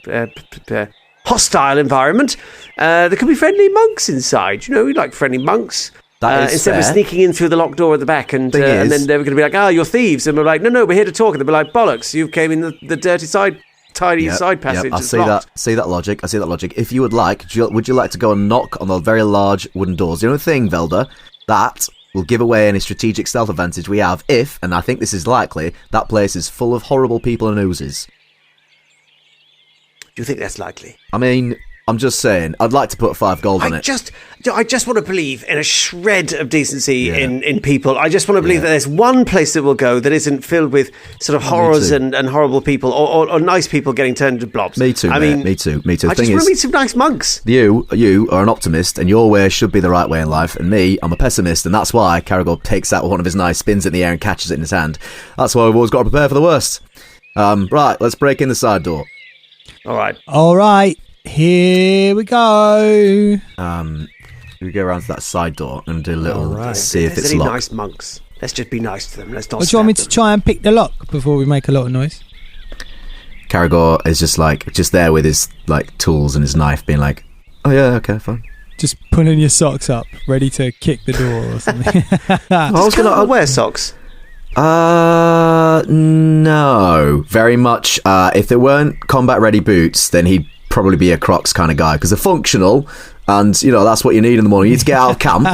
Hostile environment. There could be friendly monks inside. We like friendly monks. Instead of sneaking in through the locked door at the back, and then they were going to be like, you're thieves. And we're like, no, we're here to talk. And they'll be like, bollocks, you came in the dirty side. tiny side passage. I see that. See that logic. I see that logic. If you would like, would you like to go and knock on the very large wooden doors? The only thing, Velda, that will give away any strategic stealth advantage we have if, and I think this is likely, that place is full of horrible people and oozes. Do you think that's likely? I mean, I'm just saying, I'd like to put 5 gold on it. I just want to believe in a shred of decency in people. I just want to believe that there's one place that will go that isn't filled with sort of horrors and horrible people or nice people getting turned into blobs. Me too, me too. I just want to meet some nice monks. You are an optimist, and your way should be the right way in life, and me, I'm a pessimist, and that's why Caragor takes out one of his knives, spins it in the air, and catches it in his hand. That's why we've always got to prepare for the worst. Right, let's break in the side door. All right. Here we go. We go around to that side door and do a little see if it's any locked. Nice monks. Let's just be nice to them. Let's not. Do you want me to try and pick the lock before we make a lot of noise? Caragor is just there with his tools and his knife, being like, "Oh yeah, okay, fine." Just pulling your socks up, ready to kick the door or something. I was going to wear socks. No, very much. If there weren't combat ready boots, then he'd probably be a Crocs kind of guy, because they're functional, and that's what you need in the morning. You need to get out of camp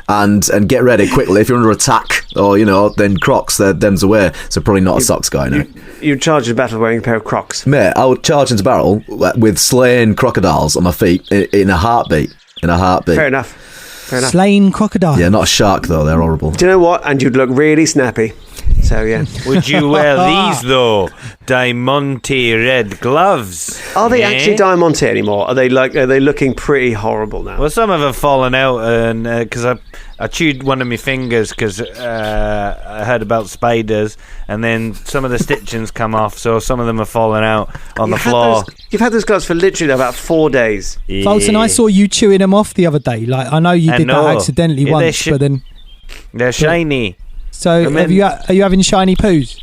and get ready quickly. If you're under attack, or then Crocs, them's away. So probably not a socks guy. No, you'd charge into battle wearing a pair of Crocs, mate. I would charge into battle with slaying crocodiles on my feet in a heartbeat. Fair enough. Slain crocodile. Yeah, not a shark though. They're horrible. Do you know what? And you'd look really snappy. So yeah. Would you wear these though? Diamante red gloves. Are they actually Diamante anymore? Are they looking pretty horrible now? Well, some of them have fallen out, and because I chewed one of my fingers because I heard about spiders, and then some of the stitchings come off, so some of them have fallen out on the floor. You've had those gloves for literally about 4 days. Yeah. Folton, I saw you chewing them off the other day. I know you did that accidentally once, but then they're shiny. So are you having shiny poos?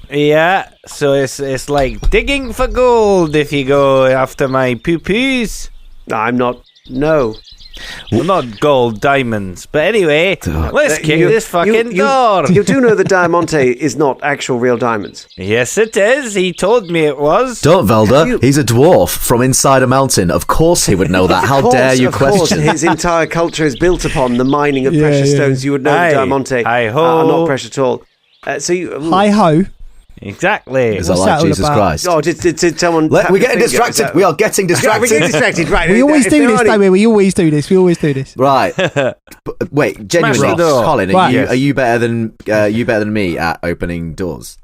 Yeah, so it's like digging for gold if you go after my poo-poos. I'm not. No. Well, not gold, diamonds. But anyway, let's kick this fucking door. You do know that Diamante is not actual real diamonds. Yes, it is. He told me it was. Don't, Velda. He's a dwarf from inside a mountain. Of course he would know that. How dare you question? His entire culture is built upon the mining of precious stones. You would know that Diamante are not precious at all. Hi-ho. Exactly. Is that like Jesus Christ? Oh, did someone... We're getting distracted. We are getting distracted. We're getting distracted, right. We always do this, don't we? We always do this. Right. Wait, genuinely, Colin, are you better than me at opening doors?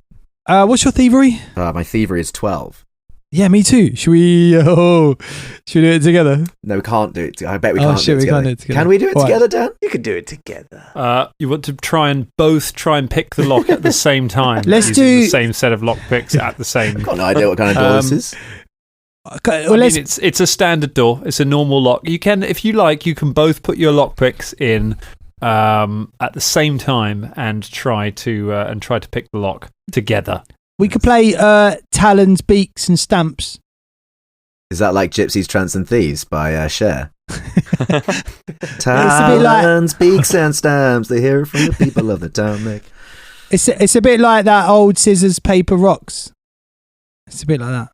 What's your thievery? My thievery is 12. Yeah, me too. Should we do it together? No, we can't do it. I bet we can't do it together. We can't do it together. Can we do it together, Dan? You could do it together. You want to try and pick the lock at the same time. Let's using do the same set of lock picks at the same. I've got no idea what kind of door this is. It's a standard door. It's a normal lock. You can, if you like, you can both put your lock picks in at the same time and try to pick the lock together. We could play Talons, Beaks and Stamps. Is that like Gypsies, Trance and Thieves by Cher? Talons, Beaks and Stamps, they hear from the people of the town. Nick. It's a bit like that old scissors, paper, rocks. It's a bit like that.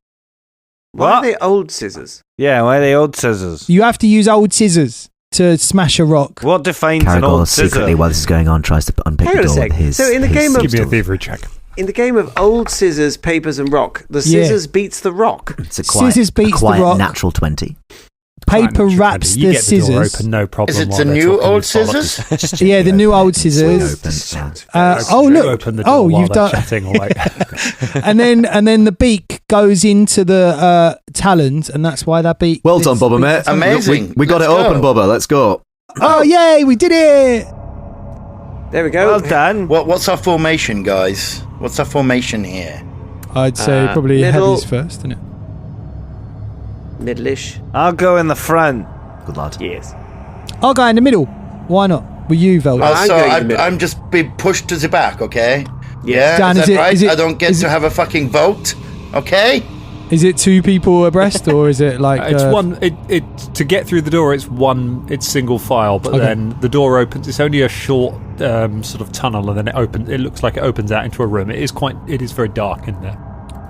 Why are they old scissors? Yeah, why are they old scissors? You have to use old scissors to smash a rock. What defines an old scissor? Secretly, while this is going on, tries to unpick the door with his... So in the game of... Give me a thievery check. In the game of old scissors, papers and rock, the scissors beats the rock. It's a quiet, scissors beats the rock. Natural 20. Paper wraps the scissors. The door open, no problem. Is it the new old scissors? Yeah, the new old scissors. Look! You've done. and then the beak goes into the talons, and that's why that beak. Well done, Bubba, mate. Amazing. We got it open, Bubba. Let's go. Oh yay! We did it. There we go. Well done. What's our formation, guys? What's our formation here? I'd say probably heavies first, isn't it? Middle-ish. I'll go in the front. Good lad. Yes. I'll go in the middle. Why not? With you, Velda. I'm just being pushed to the back, okay? Yeah. Dan, is that right? I don't get to have a fucking vote, okay? Is it two people abreast, or is it like it's one? It to get through the door, it's single file, but then the door opens. It's only a short sort of tunnel, and then it opens. It looks like it opens out into a room. It is very dark in there.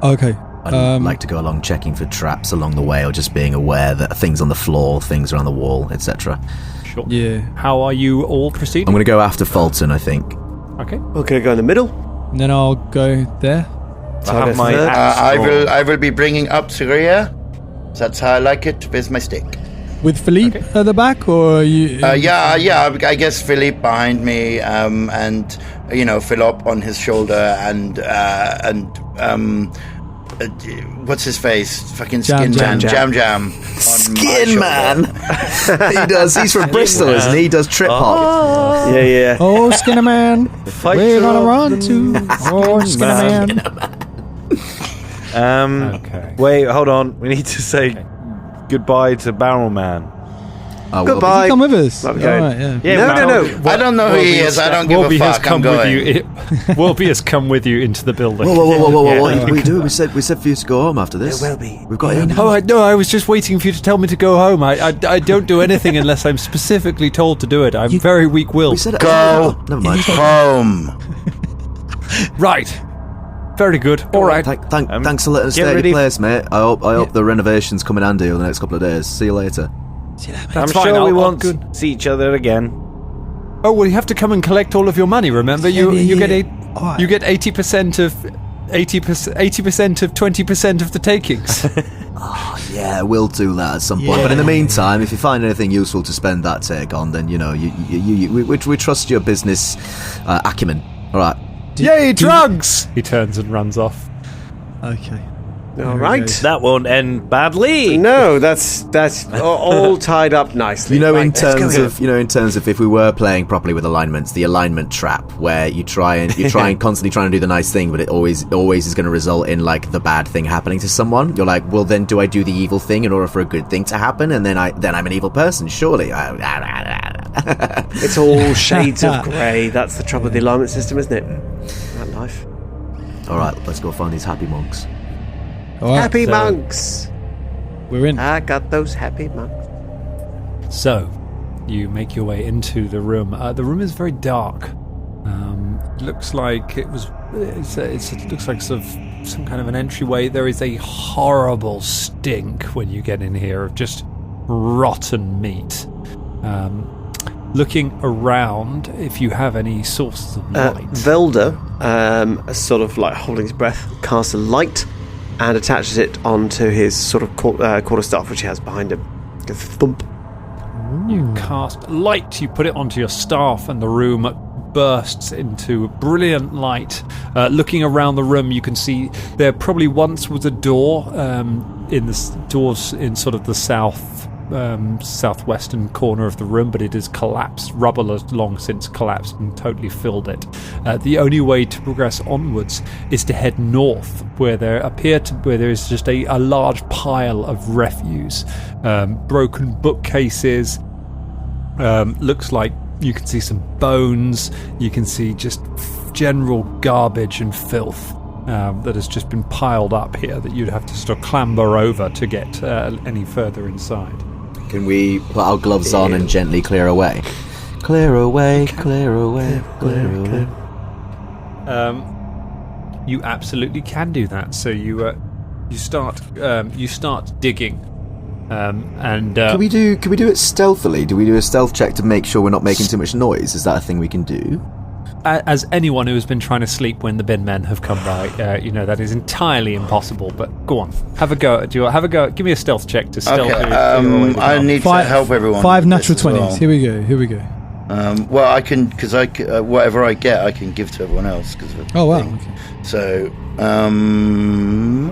Okay. I'd like to go along checking for traps along the way, or just being aware that things on the floor, things around the wall, etc. Sure. Yeah. How are you all proceeding? I'm going to go after Folton, I think. Okay. Okay, go in the middle. And then I'll go there. I have my I will be bringing up the rear. That's how I like it, with my stick. With Philippe at the back, or you? Yeah. I guess Philippe behind me, and Philip on his shoulder, and what's his face? Fucking Skin Man, Jam. Skin Man. He does. He's from Bristol, isn't he? He does trip hop. Yeah. Oh, Skinner Man, we're gonna run to. Oh, Skinner Man. Okay. Wait, hold on. We need to say goodbye to Barrel Man. Oh, Goodbye. Come with us. Okay. All right, yeah. No. I don't know who he is. I don't give a fuck. I'm going. Wolby has come with you into the building. Whoa! What did we do? We said for you to go home after this. It will be. We've got in. Oh, no, I was just waiting for you to tell me to go home. I don't do anything unless I'm specifically told to do it. I'm very We weak-willed. said it. Go. Never mind. Home. Right. Very good. All right. Thanks for letting us Get stay at ready. your place, mate. I hope the renovations come in handy over the next couple of days. See you later. I'm fine, sure we I'll won't good. see each other again. Oh, well, you have to come and collect all of your money. Remember, you get 80% of 80% of 20% of the takings. Yeah, we'll do that at some point. But in the meantime, if you find anything useful to spend that take on, then we trust your business acumen. All right. Yay, drugs! He turns and runs off. Okay. All right. That won't end badly. No, that's all tied up nicely. In terms of if we were playing properly with alignments, the alignment trap, where you try and constantly trying to do the nice thing, but it always is going to result in like the bad thing happening to someone. You're like, well, then do I do the evil thing in order for a good thing to happen, and then I'm an evil person? Surely. It's all shades of grey. That's the trouble with the alignment system, isn't it? That life. All right, let's go find these happy monks. All right, Happy monks. we're in. I got those happy monks. So, you make your way into the room. The room is very dark. Looks like it looks like sort of some kind of an entryway. There is a horrible stink when you get in here of just rotten meat. Looking around, if you have any sources of light. Velda, sort of like holding his breath, casts a light and attaches it onto his sort of quarterstaff, which he has behind him. Go thump. You cast light, you put it onto your staff, and the room bursts into brilliant light. Looking around the room, you can see there probably once was a door in the doors in sort of the southwestern corner of the room, but it has collapsed. Rubble has long since collapsed and totally filled it. The only way to progress onwards is to head north, where there is just a large pile of refuse, broken bookcases. Looks like you can see some bones. You can see just general garbage and filth that has just been piled up here that you'd have to sort of clamber over to get any further inside. Can we put our gloves on and gently clear away? Clear away, clear away, clear away. You absolutely can do that. So you start digging, and Can we do it stealthily? Do we do a stealth check to make sure we're not making too much noise? Is that a thing we can do? as anyone who has been trying to sleep when the bin men have come by, that is entirely impossible. But go on, have a go. Have a go. Give me a stealth check to stealth. Okay, I need to help everyone. 5 natural with this as 20s. well. Here we go. Well, I can, because whatever I get, I can give to everyone else. Oh wow. Okay. So,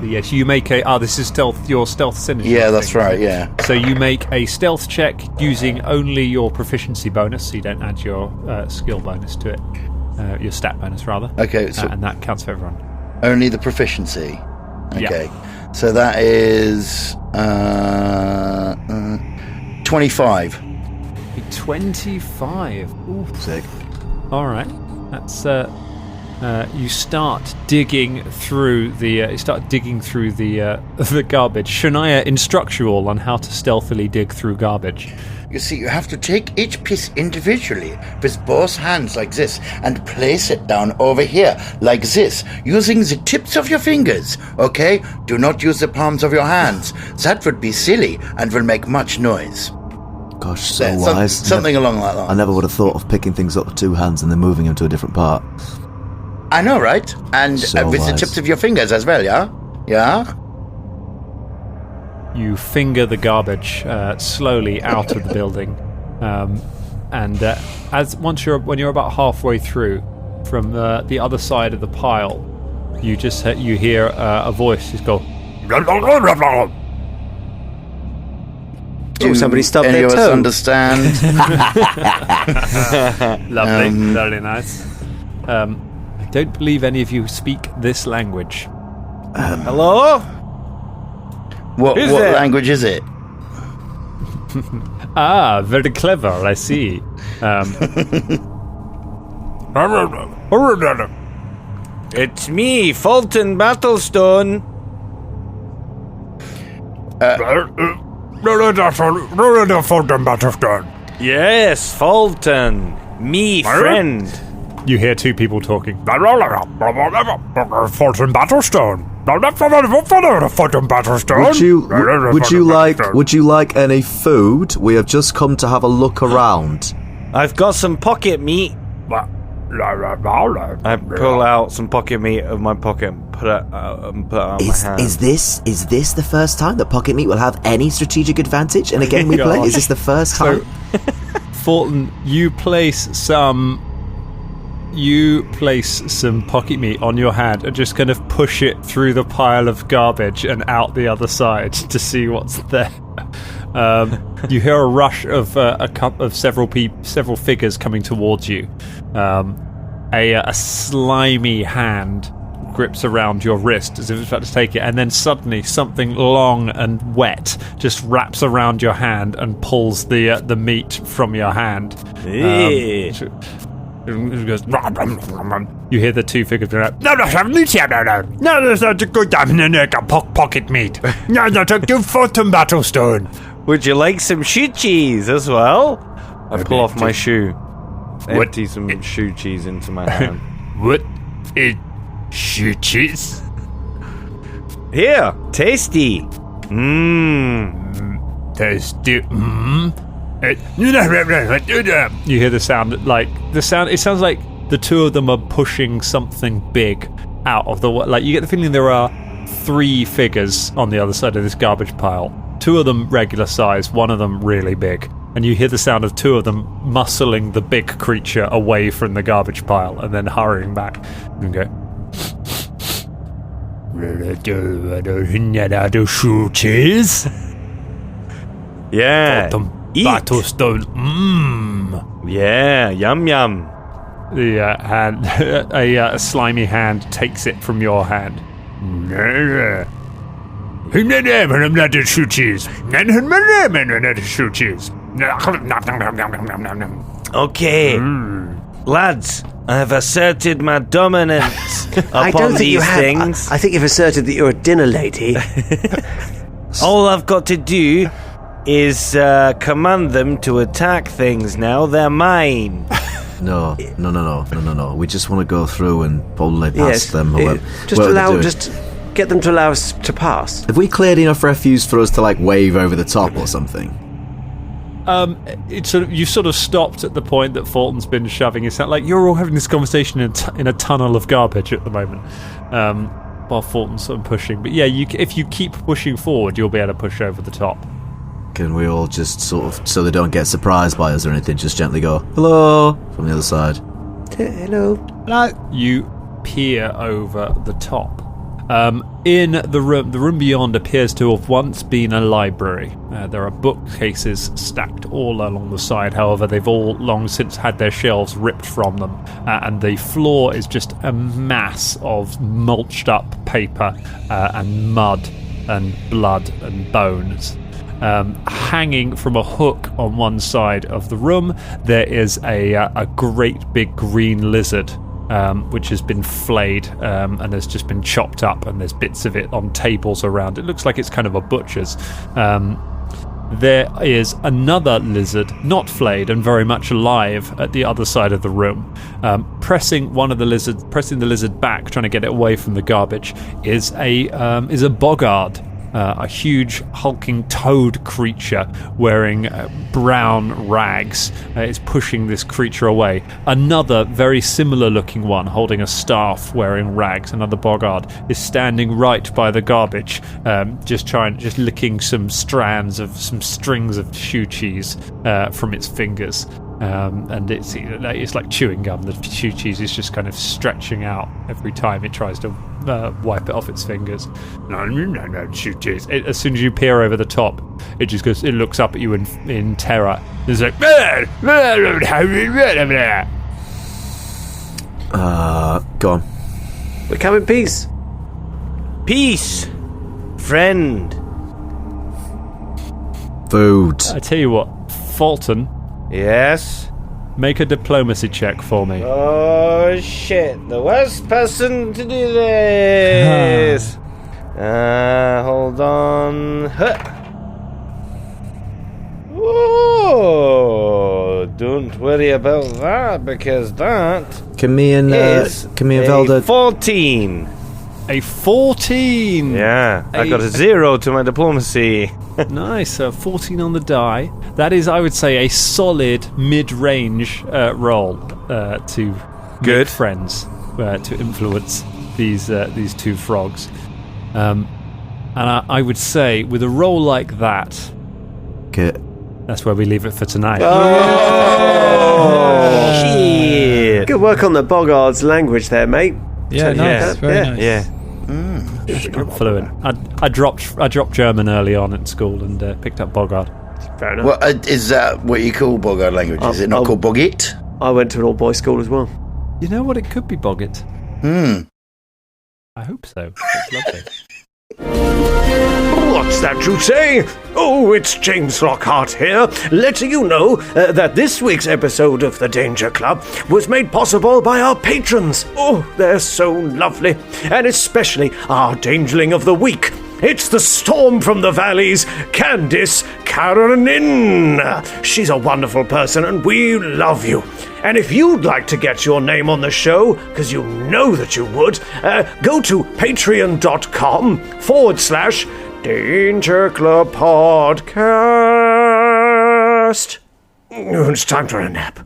yes, you make a. This is stealth. Your stealth synergy. yeah, that's right. Yeah. So you make a stealth check using only your proficiency bonus, so you don't add your skill bonus to it, your stat bonus rather. Okay, so and that counts for everyone. only the proficiency. Okay, Yeah. so that is 25. 25. Ooh. Sick. All right, that's. You start digging through the. The garbage. Shania instructs you all on how to stealthily dig through garbage. You see, you have to take each piece individually with both hands like this and place it down over here like this, using the tips of your fingers, okay? Do not use the palms of your hands. That would be silly and will make much noise. Gosh, so wise. Something along that line. I never would have thought of picking things up with two hands and then moving them to a different part. I know, right? And So with the wise. tips of your fingers as well, yeah? Yeah? You finger the garbage slowly out of the building, and when you're about halfway through, from the other side of the pile, you just you hear a voice just go. Do somebody stub any their of us toe? understand? Lovely, very nice. I don't believe any of you speak this language. Hello? What Who's there? language is it? Ah, very clever. I see. It's me, Folton Battlestone. Yes, Folton. Me, friend. You hear two people talking. Folton Battlestone. Folton Battlestone. Would you like any food? We have just come to have a look around. I've got some pocket meat. I pull out some pocket meat of my pocket and put it on my hand. Is this the first time that pocket meat will have any strategic advantage in a game we play? Is this the first time? Folton, you place some pocket meat on your hand and just kind of push it through the pile of garbage and out the other side to see what's there. You hear a rush of several figures coming towards you. A slimy hand grips around your wrist as if it's about to take it, and then suddenly something long and wet just wraps around your hand and pulls the meat from your hand. It goes, you hear the two figures go, No, that's not a good pocket meat. No, that's a good Folton Battlestone. Would you like some shoe cheese as well? I pull off my shoe. Empty some shoe cheese into my hand. What is shoe cheese? Here, tasty. Tasty. you hear the sound. It sounds like the two of them are pushing something big out of the way. Like, you get the feeling there are three figures on the other side of this garbage pile. Two of them regular size, one of them really big. And you hear the sound of two of them muscling the big creature away from the garbage pile and then hurrying back. And go, shoe cheese? Yeah. Eat. Battlestone. Yeah, yum yum. the hand, a slimy hand takes it from your hand. Shoe cheese. Shoe cheese. Okay, lads, I have asserted my dominance I upon don't think you these have. things. I think you've asserted that you're a dinner lady. All I've got to do is command them to attack things now. They're mine. No. We just want to go through and boldly past them. Just get them to allow us to pass. Have we cleared enough refuse for us to wave over the top or something? You sort of stopped at the point that Folton's been shoving his hand. Like, you're all having this conversation in a tunnel of garbage at the moment, while Folton's sort of pushing. But yeah, if you keep pushing forward, you'll be able to push over the top. Can we all just sort of, so they don't get surprised by us or anything, just gently go, hello, from the other side? Hello. You peer over the top. In the room beyond appears to have once been a library. There are bookcases stacked all along the side. However, they've all long since had their shelves ripped from them, and the floor is just a mass of mulched up paper and mud and blood and bones. Hanging from a hook on one side of the room, there is a great big green lizard, which has been flayed and has just been chopped up, and there's bits of it on tables around. It looks like it's kind of a butcher's. there is another lizard, not flayed and very much alive, at the other side of the room. Pressing the lizard back, trying to get it away from the garbage, is a boggard. A huge hulking toad creature wearing brown rags is pushing this creature away. Another very similar looking one holding a staff wearing rags, another boggard, is standing right by the garbage, just licking some strings of shoe cheese from its fingers. And it's like chewing gum. The shoe cheese is just kind of stretching out every time it tries to wipe it off its fingers. No, shoe cheese. As soon as you peer over the top, it just goes. It looks up at you in terror. It's like, go on. We come in peace. Peace, friend. Food. I tell you what, Folton. Yes? Make a diplomacy check for me. Oh, shit. The worst person to do this. Hold on. Oh, don't worry about that, because that Can me and Velda 14. A 14! Yeah, I got a 0 to my diplomacy. Nice, 14 on the die. That is, I would say, a solid mid-range roll to make friends, to influence these two frogs. And I would say, with a roll like that, that's where we leave it for tonight. Oh, shit. Good work on the boggard's language there, mate. Yeah, nice. Very nice. Yeah. I'm fluent. I dropped German early on at school and picked up boggard. Fair enough. Well, is that what you call boggard language? Is it not called boggit? I went to an all-boys school as well. You know what? It could be boggit. I hope so. That's lovely. What's that you say? Oh, it's James Lockhart here, letting you know that this week's episode of The Danger Club was made possible by our patrons. Oh, they're so lovely. And especially our Dangerling of the Week. It's the Storm from the Valleys, Candice Karenin. She's a wonderful person and we love you. And if you'd like to get your name on the show, because you know that you would, go to patreon.com/Danger Club Podcast. It's time for a nap.